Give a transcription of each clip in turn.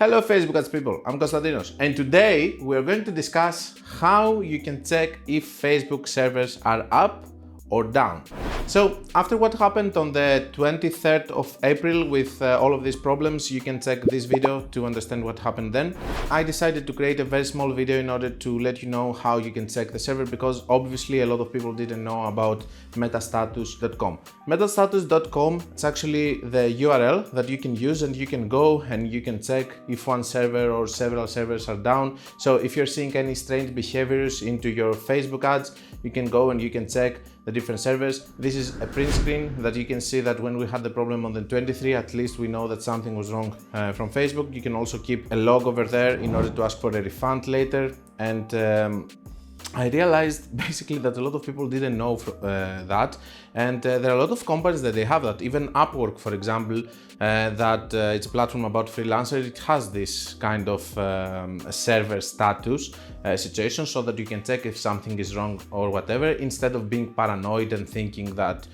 Hello Facebook ads people, I'm Konstantinos, and today we're going to discuss how you can check if Facebook servers are up or down. So after what happened on the 23rd of April with all of these problems, you can check this video to understand what happened then. I decided to create a very small video in order to let you know how you can check the server, because obviously a lot of people didn't know about metastatus.com. Metastatus.com is actually the URL that you can use, and you can go and you can check if one server or several servers are down. So if you're seeing any strange behaviors into your Facebook ads, you can go and you can check the different servers. This is a print screen that you can see that when we had the problem on the 23, at least we know that something was wrong from Facebook. You can also keep a log over there in order to ask for a refund later. And I realized basically that a lot of people didn't know that, and there are a lot of companies that they have that. Even Upwork, for example, that it's a platform about freelancers, it has this kind of server status situation, so that you can check if something is wrong or whatever, instead of being paranoid and thinking that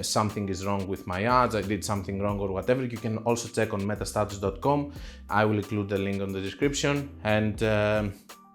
something is wrong with my ads, I did something wrong or whatever. You can also check on metastatus.com. I will include the link on the description, and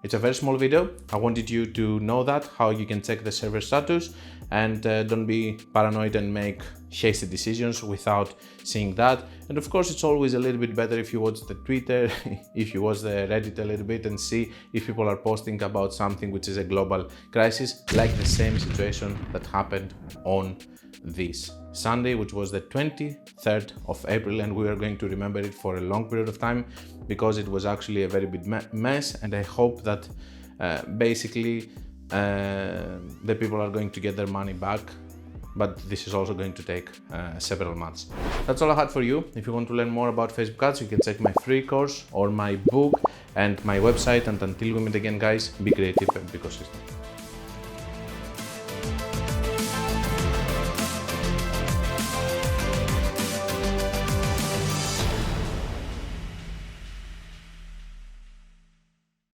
it's a very small video. I wanted you to know that, how you can check the server status, and don't be paranoid and make hasty decisions without seeing that. And of course, it's always a little bit better if you watch the Twitter, if you watch the Reddit a little bit, and see if people are posting about something which is a global crisis, like the same situation that happened on this Sunday, which was the 23rd of April, and we are going to remember it for a long period of time, because it was actually a very big mess. And I hope that basically the people are going to get their money back, but this is also going to take several months. That's all I had for you. If you want to learn more about Facebook ads, you can check my free course or my book and my website. And until we meet again, guys, be creative and be consistent.